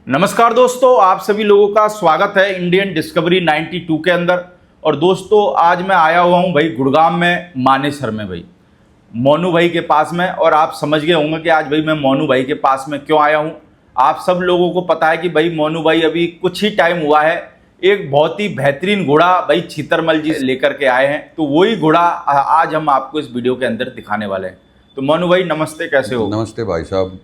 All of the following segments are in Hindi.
नमस्कार दोस्तों, आप सभी लोगों का स्वागत है इंडियन डिस्कवरी 92 के अंदर। और दोस्तों आज मैं आया हुआ हूं भाई गुड़गांव में मानेसर में भाई मोनू भाई के पास में। और आप समझ गए होंगे कि आज भाई मैं मोनू भाई के पास में क्यों आया हूं। आप सब लोगों को पता है कि भाई मोनू भाई अभी कुछ ही टाइम हुआ है एक बहुत ही बेहतरीन घोड़ा भाई छीतरमल जी लेकर के आए हैं। तो वही घोड़ा आज हम आपको इस वीडियो के अंदर दिखाने वाले हैं। तो मोनू भाई नमस्ते, कैसे हो? नमस्ते भाई साहब।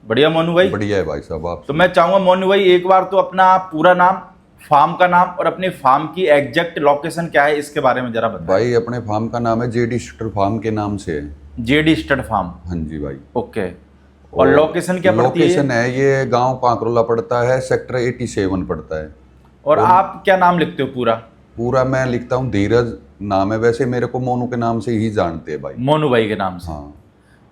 बढ़िया मोनू भाई। बढ़िया है भाई साहब। आप तो मैं चाहूंगा मोनू भाई एक बार तो अपना पूरा नाम, फार्म का नाम और अपने फार्म की एग्जैक्ट लोकेशन क्या है इसके बारे में जरा बताएं। भाई अपने फार्म का नाम है जेडी स्टर फार्म के नाम से है। JD stud farm. हाँ जी भाई। ओके। और लोकेशन क्या पड़ती है? लोकेशन है ये गांव पाकरोला पड़ता है, सेक्टर 87 पड़ता है। और आप क्या नाम लिखते हो पूरा? पूरा मैं लिखता हूँ धीरज नाम है, वैसे मेरे को मोनू के नाम से ही जानते हैं भाई। मोनू भाई के नाम से। हाँ।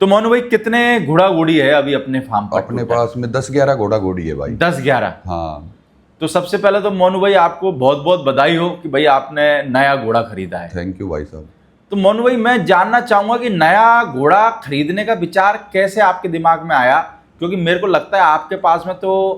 तो मोनू भाई कितने घोड़ा घोड़ी है अभी अपने फार्म पर? अपने पास में 10-11 घोड़ा घोड़ी है भाई। 10-11? हाँ। तो सबसे पहले तो मोनू भाई आपको बहुत बहुत बधाई हो कि भाई आपने नया घोड़ा खरीदा है। थैंक यू भाई साहब। तो मोनू भाई मैं जानना चाहूंगा कि नया घोड़ा खरीदने का विचार कैसे आपके दिमाग में आया, क्योंकि मेरे को लगता है आपके पास में तो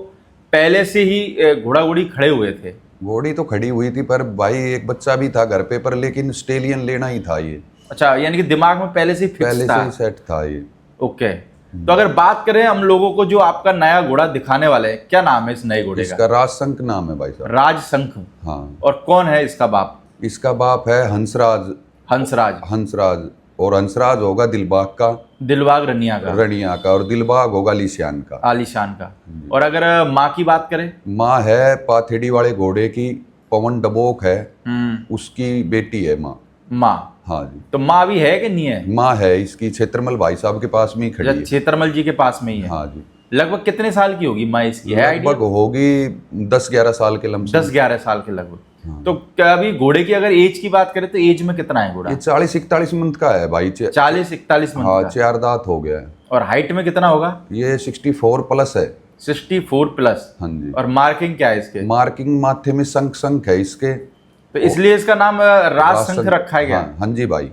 पहले से ही घोड़ा घोड़ी खड़े हुए थे। घोड़ी तो खड़ी हुई थी पर भाई एक बच्चा भी था घर पे, पर लेकिन स्टेलियन लेना ही था ये। अच्छा, यानी कि दिमाग में पहले से ही फिक्स पहले था। से ही सेट था ये। ओके। तो अगर बात करें हम लोगों को जो आपका नया घोड़ा दिखाने वाले हैं, क्या नाम है इस नए घोड़े इसका का? राजशंख नाम है भाई साहब। राजशंख। हाँ। और कौन है इसका बाप? इसका बाप है हंसराज। हंसराज। हंसराज। और हंसराज होगा दिलबाग का, दिलबाग रनिया का। रनिया का, और दिलबाग होगा लिसियान का। आलीशान का। और अगर माँ की बात करें? माँ है पाथेड़ी वाले घोड़े की, पवन डबोक है, उसकी बेटी है माँ। माँ। हाँ जी। तो माँ भी है कि नहीं है? माँ है इसकी छेत्रमल भाई साहब के पास में ही खड़ी है। छेतरमल जी के पास में ही है। हाँ जी। लगभग कितने साल की होगी माँ इसकी, है आइडिया? लगभग होगी 10-11 साल के लमसम। 10-11 साल के लगभग। तो क्या अभी घोड़े की अगर एज की बात करें तो एज में कितना है घोड़ा? ये 40-41 मंथ का है भाई। 40-41 मंथ हाँ, का। 4 दांत हो गया है। और हाइट में कितना होगा? ये 64 प्लस है। 64 प्लस। हाँ जी। और मार्किंग क्या है इसके? मार्किंग माथे में शंख शंख है इसके, तो इसलिए इसका नाम राजशंख रखा है क्या? हाँ जी भाई।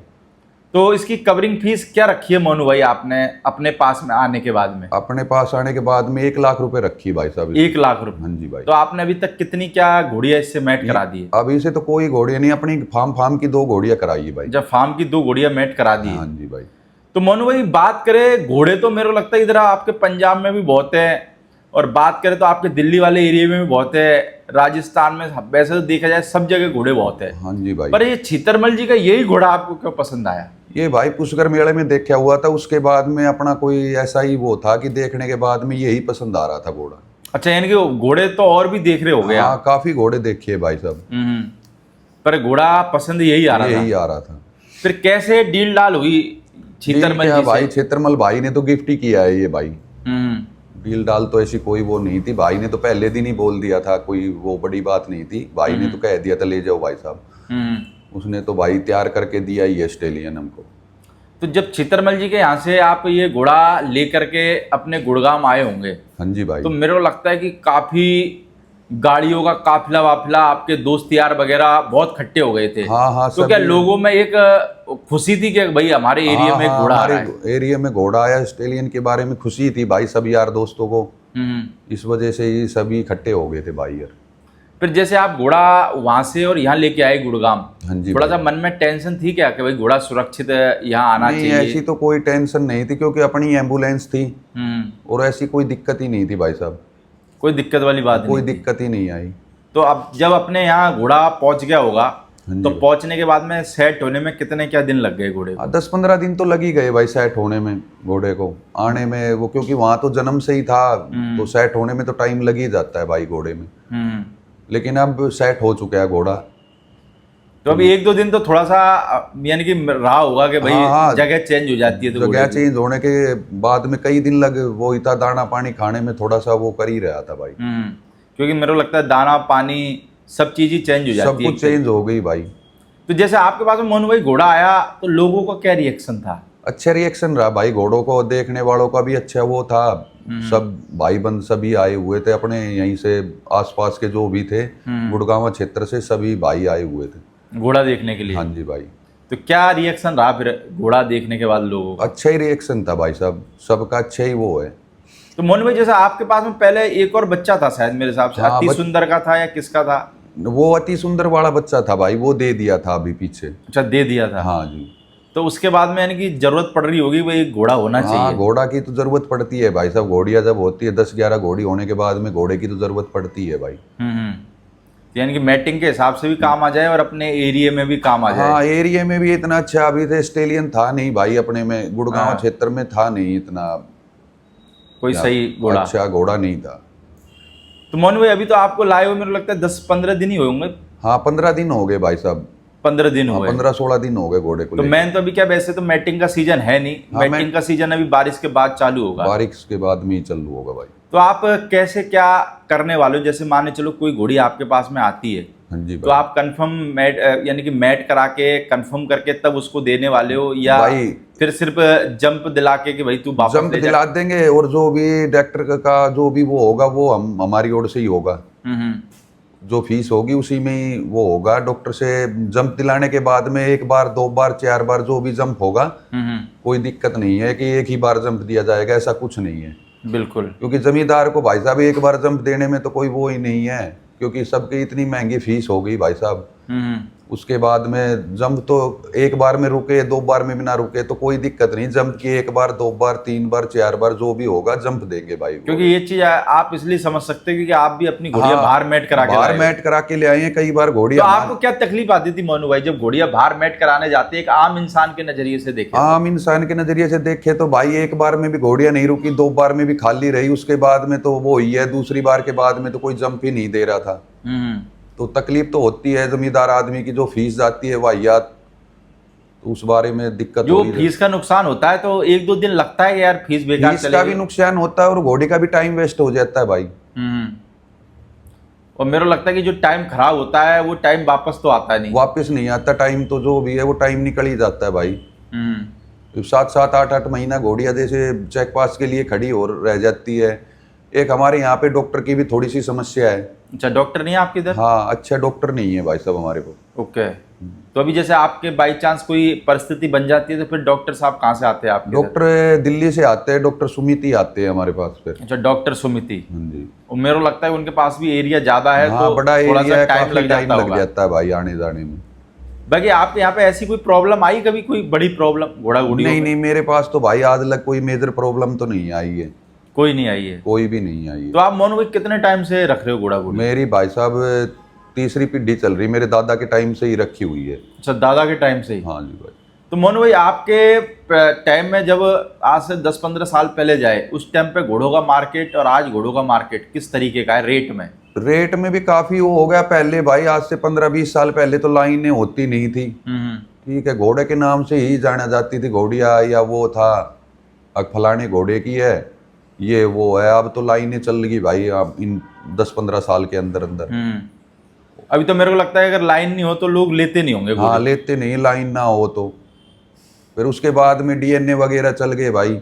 तो इसकी कवरिंग फीस क्या रखी है मोनू भाई आपने अपने पास में आने के बाद में? अपने पास आने के बाद में 1 लाख रुपए रखी भाई साहब। 1 लाख रुपए? हाँ जी भाई। तो आपने अभी तक कितनी क्या घोड़ियां इससे मैट करा दी है? अभी से तो कोई घोड़ियां नहीं, अपनी फार्म की 2 घोड़ियां कराई है भाई। जब फार्म की 2 घोड़ियां मैट करा दी हाँ है। जी भाई। तो मोनू भाई बात करें घोड़े, तो मेरे को लगता है इधर आपके पंजाब में भी बहुत है, और बात करें तो आपके दिल्ली वाले एरिया में भी बहुत है, राजस्थान में, वैसे तो देखा जाए सब जगह घोड़े बहुत है। हाँ जी भाई। पर ये छीतरमल जी का यही घोड़ा आपको क्यों पसंद आया? ये भाई पुष्कर मेले में देखा हुआ था, उसके बाद में अपना कोई ऐसा ही वो था कि देखने के बाद में यही पसंद आ रहा था घोड़ा। अच्छा, यानी कि घोड़े तो और भी देख रहे हो गए आप? हाँ, काफी घोड़े देखे भाई साहब। पर घोड़ा पसंद यही आ रहा था। यही आ रहा था। फिर कैसे डील डाल हुई छीतरमल जी से? भाई छेत्रमल भाई ने तो गिफ्ट ही किया है ये भाई। डील डाल तो ऐसी कोई वो नहीं थी, भाई ने तो पहले दिन ही बोल दिया था, कोई वो बड़ी बात नहीं थी। भाई ने तो कह दिया था ले जाओ भाई साहब। उसने तो भाई तैयार करके दिया ही है स्टेलियन हमको। तो जब छीतरमल जी के यहाँ से आप ये घोड़ा लेकर के अपने गुड़गांव आए होंगे, हाँ जी भाई, तो मेरे को लगता है कि काफी गाड़ियों का काफिला वाफिला, आपके दोस्त यार वगैरह बहुत इकट्ठे हो गए थे। हाँ हाँ। तो क्या लोगों में एक खुशी थी कि भाई हमारे एरिया में घोड़ा आ रहा है? एरिया में घोड़ा आया, स्टेलियन के बारे में खुशी थी भाई सब यार दोस्तों को। इस वजह से ही सभी इकट्ठे हो गए थे भाई यार। फिर जैसे आप घोड़ा वहां से और यहाँ लेके आए गुड़गांव, हाँ जी, थोड़ा सा मन में टेंशन थी क्या कि भाई घोड़ा सुरक्षित यहाँ आना नहीं, चाहिए? ऐसी तो कोई टेंशन नहीं थी क्योंकि अपनी एम्बुलेंस थी और ऐसी कोई दिक्कत ही नहीं थी भाई साहब। कोई दिक्कत वाली बात कोई नहीं दिक्कत ही नहीं आई। तो अब जब अपने यहाँ घोड़ा पहुंच गया होगा, तो पहुंचने के बाद में सेट होने में कितने क्या दिन लग गए घोड़े को? 10-15 दिन तो लग ही गए भाई सेट होने में, घोड़े को आने में। वो क्योंकि वहां तो जन्म से ही था, तो सेट होने में तो टाइम लग ही जाता है भाई घोड़े में। लेकिन अब सेट हो चुका है घोड़ा। तो अभी 1-2 दिन तो थोड़ा सा यानी कि रहा होगा कि भाई हाँ, जगह चेंज हो जाती है, तो जगह चेंज होने के बाद में कई दिन लगे, वो इतना दाना पानी खाने में थोड़ा सा वो कर ही रहा था भाई। क्योंकि मेरे को लगता है दाना पानी सब चीज ही चेंज हो जाती है, सब कुछ चेंज हो गई भाई। तो जैसे आपके पास में मोनू भाई घोड़ा आया तो लोगों का क्या रिएक्शन था? अच्छा रिएक्शन रहा भाई, घोड़ों को देखने वालों का भी अच्छा वो था। सब भाई बंद सभी आए हुए थे अपने यहीं से, आसपास के जो भी थे गुड़गांव क्षेत्र से सभी भाई आए हुए थे घोड़ा देखने के लिए। हाँ जी भाई। तो क्या रिएक्शन रहा फिर घोड़ा देखने के बाद लोगों का? अच्छा ही रिएक्शन था भाई साहब, सबका अच्छा ही वो है। तो मोनू भाई जैसे आपके पास में पहले एक और बच्चा था शायद मेरे हिसाब से, हाँ, अति सुंदर का था या किसका था? वो अति सुंदर वाला बच्चा था भाई, वो दे दिया था अभी पीछे। अच्छा, दे दिया था। हाँ जी। तो उसके बाद में यानी कि जरूरत पड़ रही होगी भाई घोड़ा होना हाँ, चाहिए। घोड़ा की तो जरूरत पड़ती है भाई साहब। घोड़िया जब होती है 10-11 घोड़ी होने के बाद में घोड़े की तो जरूरत पड़ती है भाई। तो यानी कि मैटिंग के हिसाब से भी काम आ जाए और अपने एरिया में भी काम आ जाए। हाँ, एरिया में भी इतना अच्छा अभी तो स्टेलियन था नहीं भाई अपने में, गुड़गांव हाँ। क्षेत्र में था नहीं इतना कोई सही घोड़ा। अच्छा घोड़ा नहीं था। तो मोनू भाई अभी तो आपको लाए हुए मेरे को लगता है 10-15 दिन ही हुए होंगे। हाँ, 15 दिन हो गए भाई साहब। 15 दिन हाँ, हुए। 15-16 दिन हो गए घोड़े को तो लेके। मैन तो अभी क्या, वैसे तो मैटिंग का सीजन है नहीं, हाँ, मैटिंग का सीजन अभी बारिश के बाद चालू होगा। बारिश के बाद में ही चालू होगा भाई। तो आप कैसे क्या करने वाले हो? जैसे माने चलो कोई घोड़ी आपके पास में आती है, हाँ जी तो भाई। आप कंफर्म मैट यानी कि मैट करा के कंफर्म करके तब उसको देने वाले हो, या भाई फिर सिर्फ जंप दिला के कि भाई तू वापस जंप ले जा? दिला देंगे और जो भी डॉक्टर का जो भी वो होगा वो हम हमारी ओर से ही होगा। जो फीस होगी उसी में ही वो होगा। डॉक्टर से जंप दिलाने के बाद में 1 बार 2 बार 4 बार जो भी जंप होगा कोई दिक्कत नहीं है कि एक ही बार जंप दिया जाएगा, ऐसा कुछ नहीं है। बिल्कुल। क्योंकि जमींदार को भाई साहब 1 बार जंप देने में तो कोई वो ही नहीं है, क्योंकि सबकी इतनी महंगी फीस हो गई भाई साहब। उसके बाद में जंप तो 1 बार में रुके 2 बार में भी ना रुके तो कोई दिक्कत नहीं। जंप की 1 बार 2 बार 3 बार 4 बार जो भी होगा जंप देंगे भाई। क्योंकि ये चीज आप इसलिए समझ सकते हैं क्योंकि आप भी अपनी घोड़िया हाँ, बाहर मैट करा के बाहर लाए हो। मैट करा के ले आए हैं कई बार तो घोड़िया। आपको क्या तकलीफ आती थी मोनू भाई जब घोड़िया बाहर मैट कराने जाती है, एक आम इंसान के नजरिए से देखे? आम इंसान के नजरिए से देखे तो भाई 1 बार में भी घोड़िया नहीं रुकी, 2 बार में भी खाली रही, उसके बाद में तो वो ही है, दूसरी बार के बाद में तो कोई जंप ही नहीं दे रहा था। तो तकलीफ तो होती है जमींदार आदमी की, जो फीस जाती है वाहियात, तो उस बारे में दिक्कत जो हो रही है। फीस का नुकसान होता है तो 1-2 दिन लगता है कि यार फीस बेकार फीस चली का गई। भी नुकसान होता है और घोड़े का भी टाइम वेस्ट हो जाता है भाई। और मेरे को लगता है कि जो टाइम खराब होता है वो टाइम वापस तो आता नहीं। वापस नहीं आता टाइम, तो जो भी है वो टाइम निकल ही जाता है भाई। 7-7 8-8 महीना घोड़िया जैसे चेक पास के लिए खड़ी और रह जाती है। एक हमारे यहाँ पे डॉक्टर की भी थोड़ी सी समस्या है। अच्छा, डॉक्टर नहीं है आपके इधर? हाँ, अच्छा डॉक्टर नहीं है भाई साहब हमारे को। ओके। तो अभी जैसे आपके बाई चांस कोई परिस्थिति बन जाती है तो फिर डॉक्टर साहब कहाँ से आते हैं आपके इधर? डॉक्टर दिल्ली से आते हैं, डॉक्टर सुमिति आते हैं हमारे पास फिर। अच्छा, डॉक्टर सुमिति। हाँ जी। और मेरे को लगता है उनके पास भी एरिया ज्यादा है, हाँ, तो बड़ा थोड़ा एरिया सा है, टाइम काफी लग टाइम जाता लग होगा। जाता है भाई आने जाने में। बाकी आपके यहाँ पे ऐसी कोई प्रॉब्लम आई कभी, कोई बड़ी प्रॉब्लम घोड़ा घोड़ी? नहीं, मेरे पास तो भाई आज तक कोई मेजर प्रॉब्लम तो नहीं आई है। कोई नहीं आई है? कोई भी नहीं आई है। तो आप मोनू भाई कितने टाइम से रख रहे हो घोड़ा घोड़ी? मेरी भाई साहब तीसरी पीढ़ी चल रही, मेरे दादा के टाइम से ही रखी हुई है। अच्छा, दादा के टाइम से ही? हाँ जी भाई। तो मोनू भाई आपके टाइम में जब आज से 10-15 साल पहले जाए, उस टाइम पे घोड़ों का मार्केट और आज घोड़ों का मार्केट किस तरीके का है रेट में? रेट में भी काफी वो हो गया पहले भाई, आज से 15-20 साल पहले तो लाइनें होती नहीं थी। ठीक है, घोड़े के नाम से ही जाना जाती थी घोड़िया, या वो था फलाने घोड़े की है, ये वो है। अब तो लाइनें चल गई भाई अब इन 10-15 साल के अंदर अंदर। अभी तो मेरे को लगता है अगर लाइन नहीं हो तो लोग लेते नहीं होंगे हाँ, घोड़े। लेते नहीं, लाइन ना हो तो। फिर उसके बाद में डीएनए वगैरह चल गए भाई।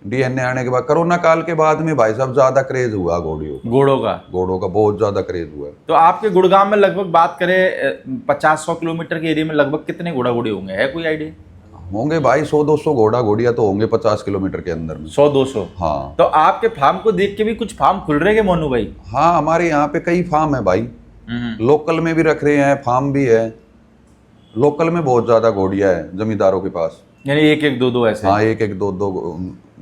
डीएनए आने के बाद कोरोना काल के बाद में भाई साहब ज्यादा क्रेज हुआ घोड़ियों घोड़ों का बहुत ज्यादा क्रेज हुआ है। तो आपके गुड़गांव में लगभग बात करें 50-100 किलोमीटर के एरिया में लगभग कितने घोड़ा घोड़ी होंगे, है कोई आइडिया? होंगे भाई 100-200 घोड़ा घोड़िया तो होंगे 50 किलोमीटर के अंदर में। 100-200? हाँ। तो आपके फार्म को देख के भी कुछ फार्म खुल रहे हैं मोनू भाई? हाँ, हमारे यहाँ पे कई फार्म है भाई। लोकल में भी रख रहे हैं, फार्म भी है। लोकल में बहुत ज्यादा घोड़िया है जमींदारों के पास, यानी 1-1 2-2 ऐसे? हाँ, 1-1 2-2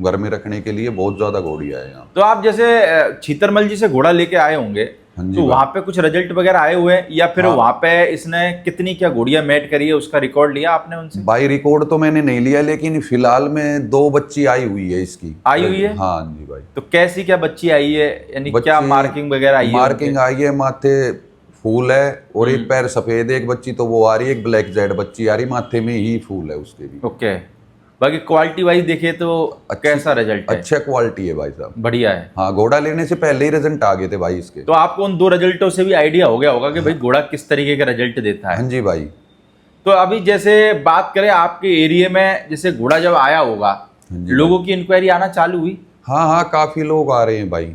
घर में रखने के लिए बहुत ज्यादा घोड़िया है यहाँ। तो आप जैसे छीतरमल जी से घोड़ा लेके आए होंगे, तो वहां पे कुछ रिजल्ट वगैरह आए हुए हैं, या फिर वहां पे इसने कितनी क्या घोड़ियां मैट करी है उसका रिकॉर्ड लिया आपने उनसे? भाई रिकॉर्ड तो मैंने नहीं लिया, लेकिन फिलहाल में 2 बच्ची आई हुई है इसकी। आई हुई है? हाँ जी भाई। तो कैसी क्या बच्ची आई है, यानी क्या मार्किंग वगैरह आई है? मार्किंग आई है, माथे फूल है और एक पैर सफेद है। एक बच्ची तो वो आ रही है, एक ब्लैक जेड बच्ची आ रही, माथे में ही फूल है उसके भी। ओके। बाकी क्वालिटी वाइज देखे तो कैसा रिजल्ट है? अच्छा क्वालिटी है भाई साहब, बढ़िया है। हाँ, घोड़ा लेने से पहले ही रिजल्ट आ गए थे भाई इसके। तो आपको उन 2 रिजल्टों से भी आइडिया हो गया होगा कि भाई घोड़ा किस तरीके का रिजल्ट देता है। हाँ जी भाई। तो अभी जैसे बात करें आपके एरिया में, जैसे घोड़ा जब आया होगा, लोगों की इंक्वायरी आना चालू हुई? हाँ, काफी लोग आ रहे हैं भाई।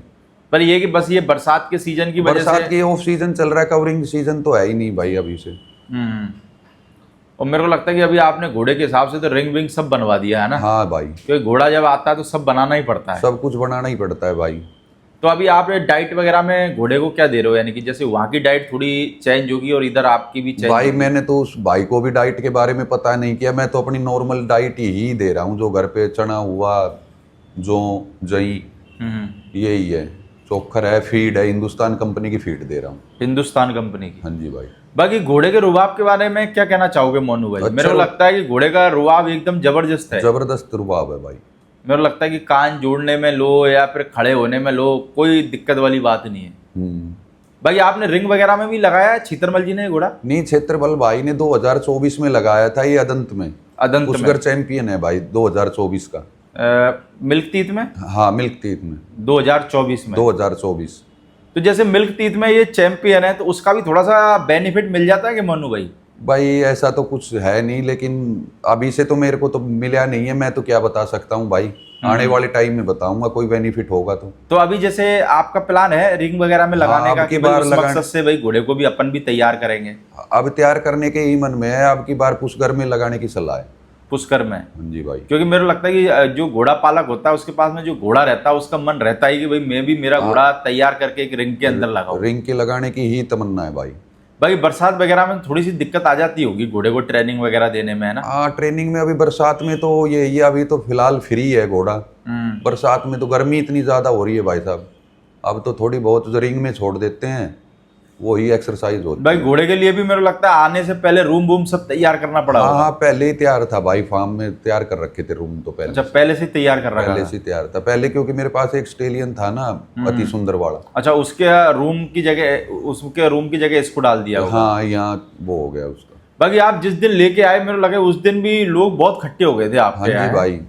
पर ये कि बस ये बरसात के सीजन की वजह से, बरसात की ऑफ सीजन चल रहा है, कवरिंग सीजन तो है ही नहीं भाई अभी से। और मेरे को लगता है कि अभी आपने घोड़े के हिसाब से तो रिंग विंग सब बनवा दिया है ना, हाँ भाई, क्योंकि घोड़ा जब आता है तो सब बनाना ही पड़ता है। सब कुछ बनाना ही पड़ता है भाई। तो अभी आप डाइट वगैरह में घोड़े को क्या दे रहे हो, यानी कि जैसे वहाँ की डाइट थोड़ी चेंज होगी और इधर आपकी भी चेंज भाई होगी? मैंने तो उस भाई को भी डाइट के बारे में पता नहीं किया, मैं तो अपनी नॉर्मल डाइट ही दे रहा हूँ, जो घर पे चना हुआ, जो जई, यही है, चोखर है, फीड है, हिंदुस्तान कंपनी की फीड दे रहा हूँ। हिंदुस्तान कंपनी की। हाँ जी भाई। बाकी घोड़े के रुबाब के बारे में क्या कहना चाहोगे मोनू भाई? अच्छा, मेरे को लगता है कि घोड़े का रुबाब एकदम जबरदस्त है। जबरदस्त रुबाब है भाई। मेरे को लगता है कि कान जोड़ने में लो या फिर खड़े होने में लो, कोई दिक्कत वाली बात नहीं है। भाई आपने रिंग वगैरह में भी लगाया है छीतरमल जी ने घोड़ा? नहीं, क्षेत्रबल भाई ने 2024 में लगाया था, ये अदंत में। अदंत में उसगर चैंपियन है भाई 2024 का। मिल्क टीथ में? हाँ, मिल्क टीथ में 2024 में। 2024। तो जैसे मिल्क टीथ में ये चैंपियन है, तो उसका भी थोड़ा सा बेनिफिट मिल जाता है कि मोनू भाई? भाई ऐसा तो कुछ है नहीं, लेकिन अभी से तो मेरे को तो मिला नहीं है, मैं तो क्या बता सकता हूँ भाई, आने वाले टाइम में बताऊंगा कोई बेनिफिट होगा तो। तो अभी जैसे आपका प्लान है रिंग वगैरह में लगाने हाँ, का अब की कि भाई बार उस मकसद से भाई घोड़े को भी अपन भी तैयार करेंगे? अब तैयार करने के ही मन में है, अब की बार पुष्कर में लगाने की सलाह है। पुष्कर में? हाँ जी भाई। क्योंकि मेरे को लगता है कि जो घोड़ा पालक होता है उसके पास में जो घोड़ा रहता है उसका मन रहता है कि भाई मैं भी मेरा घोड़ा तैयार करके एक रिंग के अंदर लगाऊं। रिंग के लगाने की ही तमन्ना है भाई। भाई बरसात वगैरह में थोड़ी सी दिक्कत आ जाती होगी घोड़े को ट्रेनिंग वगैरह देने में, है ना? हाँ, ट्रेनिंग में अभी बरसात में तो ये अभी तो फिलहाल फ्री है घोड़ा। बरसात में तो गर्मी इतनी ज्यादा हो रही है भाई साहब, अब तो थोड़ी बहुत रिंग में छोड़ देते हैं, वही एक्सरसाइज होती भाई है। घोड़े के लिए भी मेरे को लगता है आने से पहले रूम वूम सब तैयार करना पड़ा हाँ होगा। हाँ, पहले ही तैयार था भाई, फार्म में तैयार कर रखे थे रूम तो पहले। अच्छा, पहले से तैयार कर रखा पहले था? से तैयार था पहले, क्योंकि मेरे पास एक स्टेलियन था ना, अति सुंदर वाला। अच्छा, उसके रूम की जगह इसको डाल दिया होगा। हाँ, यहाँ वो हो गया उसका। बाकी आप जिस दिन लेके आए मेरे को लगे उस दिन भी लोग बहुत खट्टे हो गए थे हाँ आपके जी यहाँ। भाई।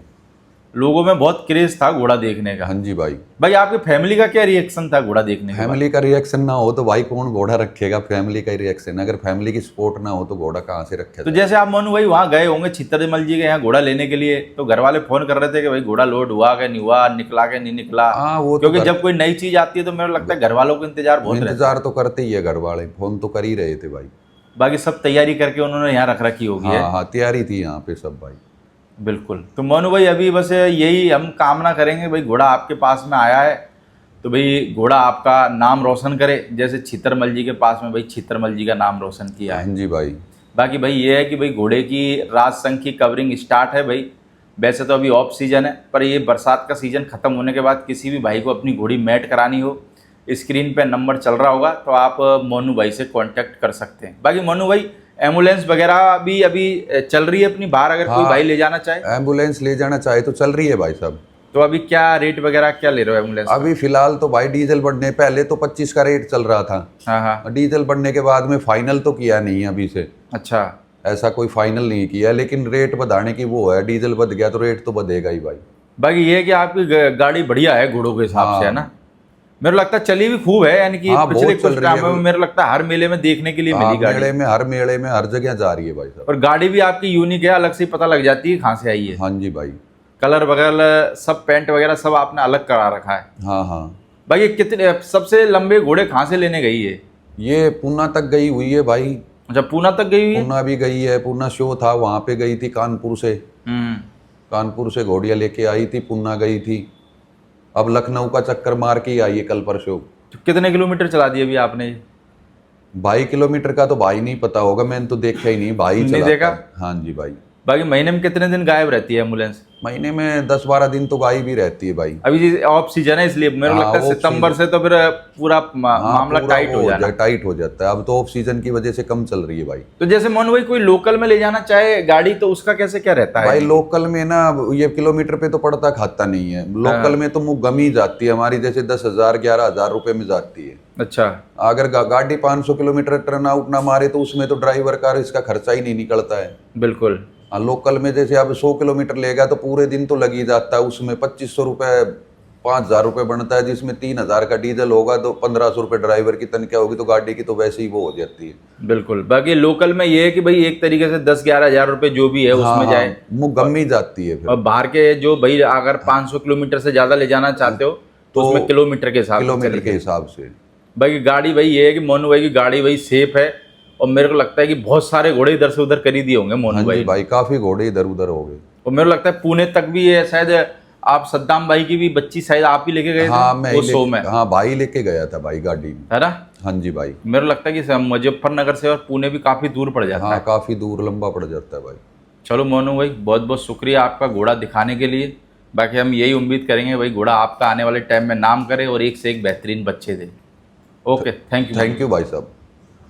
लोगों में बहुत क्रेज था घोड़ा देखने का। हाँ जी भाई। भाई आपकी फैमिली का क्या रिएक्शन था घोड़ा देखने के बाद? फैमिली का रिएक्शन ना हो तो भाई कौन घोड़ा रखेगा, फैमिली का ही रिएक्शन, अगर फैमिली की सपोर्ट ना हो तो घोड़ा कहाँ से रखेगा। तो जैसे आप मोनू भाई वहाँ गए होंगे छीतरमल जी के यहाँ घोड़ा लेने के लिए, तो घर वाले फोन कर रहे थे कि भाई घोड़ा लोड हुआ कि नहीं हुआ, निकला कि नहीं निकला? हाँ, वो तो क्योंकि जब कोई नई चीज आती है तो मेरे को लगता है घर वालों को इंतजार बहुत रहता है। इंतजार तो करते ही है घर वाले, फोन तो कर ही रहे थे भाई। बाकी सब तैयारी करके उन्होंने यहाँ रख रखी होगी है? हाँ हाँ, तैयारी थी यहाँ पे सब भाई। बिल्कुल। तो मोनू भाई अभी बस यही हम कामना करेंगे भाई घोड़ा आपके पास में आया है तो भाई घोड़ा आपका नाम रोशन करे, जैसे छीतरमल जी के पास में भाई छीतरमल जी का नाम रोशन किया है। हाँ जी भाई। बाकी भाई ये है कि भाई घोड़े की राज संघ की कवरिंग स्टार्ट है भाई। वैसे तो अभी ऑफ सीजन है, पर ये बरसात का सीजन खत्म होने के बाद किसी भी भाई को अपनी घोड़ी मैट करानी हो, स्क्रीन पे नंबर चल रहा होगा तो आप मोनू भाई से कांटेक्ट कर सकते हैं। बाकी मोनू भाई एम्बुलेंस वगैरह भी अभी चल रही है अपनी बाहर, अगर कोई भाई ले जाना चाहे? एम्बुलेंस ले जाना चाहे तो चल रही है भाई साहब। तो अभी क्या रेट वगैरह क्या ले रहे हो एम्बुलेंस? अभी फिलहाल तो भाई डीजल बढ़ने, पहले तो 25 का रेट चल रहा था। हाँ हाँ। डीजल बढ़ने के बाद में फाइनल तो किया नहीं है अभी से। अच्छा, ऐसा कोई फाइनल नहीं किया, लेकिन रेट बढ़ाने की वो है, डीजल बढ़ गया तो रेट तो बढ़ेगा ही भाई। बाकी ये है कि आपकी गाड़ी बढ़िया है घोड़ों के हिसाब से, है ना? मेरे को लगता है चली भी खूब है, यानी कि हाँ, पिछले बहुत चल कुछ रही है टाइम में मेरे को लगता है हर मेले में देखने के लिए मिली गाड़ी। मेले में हर जगह जा रही है भाई साहब। और गाड़ी भी आपकी यूनिक है, अलग से ही पता लग जाती है कहाँ से आई है। हाँ जी भाई। कलर वगैरह सब, पेंट वगैरह सब आपने अलग करा रखा है। हाँ हाँ। भाई ये कितने सबसे लंबे घोड़े कहाँ से लेने गई है? ये पूना तक गई हुई है भाई। अच्छा, पूना तक गई हुई है? पूना भी गई है, पूना शो था वहाँ पे गई थी, कानपुर से। कानपुर से घोड़ियाँ लेके आई थी, पूना गई थी, अब लखनऊ का चक्कर मार के ही आई है कल परसों। तो कितने किलोमीटर चला दिए अभी आपने? भाई किलोमीटर का तो भाई नहीं पता होगा, मैंने तो देखा ही नहीं, भाई नहीं चलाता देखा? है। हाँ जी भाई। बाकी महीने में कितने दिन गायब रहती है एम्बुलेंस? महीने में 10-12 दिन तो गायब ही रहती है भाई। अभी ऑफ सीजन है इसलिए मेरे को हाँ, लगता है off सितंबर से तो फिर पूरा मामला पूरा टाइट वो हो जाना। टाइट हो जाता है, अब तो ऑफ सीजन की वजह से कम चल रही है भाई। तो जैसे मोनू भाई कोई लोकल में ले जाना चाहे गाड़ी तो उसका कैसे क्या रहता है? भाई लोकल में ना ये किलोमीटर पे तो पड़ता खाता नहीं है, लोकल में तो मुँह गम ही जाती है हमारी, जैसे 10,000 11,000 रुपए में जाती है। अच्छा। अगर गाड़ी 500 किलोमीटर टर्न आउट ना मारे तो उसमें तो ड्राइवर का इसका खर्चा ही नहीं निकलता है। बिल्कुल। लोकल में जैसे अब 100 किलोमीटर लेगा तो पूरे दिन तो लग ही जाता है, उसमें 2500 रुपये 5,000 रुपये बनता है, जिसमें 3,000 का डीजल होगा तो 1,500 रुपये ड्राइवर की तनख्वाह होगी, तो गाड़ी की तो वैसे ही वो हो जाती है। बिल्कुल। बाकी लोकल में ये है कि भाई एक तरीके से 10-11 हज़ार रुपये जो भी है उसमें जाए, मुँह गम ही जाती है फिर। और बाहर के जो भाई अगर 500 किलोमीटर से ज्यादा ले जाना चाहते हो तो उसमें किलोमीटर के हिसाब से हिसाब से। बाकी गाड़ी भाई ये है कि मोनू भाई की गाड़ी भाई सेफ है, और मेरे को लगता है कि बहुत सारे घोड़े इधर से उधर कर ही दिए होंगे मोनू हाँ जी भाई। भाई, काफी घोड़े इधर उधर हो गए। और मेरे को लगता है पुणे तक भी है शायद, आप सद्दाम भाई की भी बच्ची शायद आप ही लेके गए हाँ थे मैं वो ही शो में, हाँ भाई लेके गया था भाई गाड़ी में। है ना? हाँ जी भाई। मेरे को लगता है कि मुजफ्फरनगर से और पुणे भी काफी दूर पड़ जाता हाँ है। काफी दूर लंबा पड़ जाता है भाई। चलो मोनू भाई, बहुत बहुत शुक्रिया आपका घोड़ा दिखाने के लिए। बाकी हम यही उम्मीद करेंगे भाई घोड़ा आपका आने वाले टाइम में नाम करे और एक से एक बेहतरीन बच्चे दे। Okay, thank you. Thank you भाई साहब।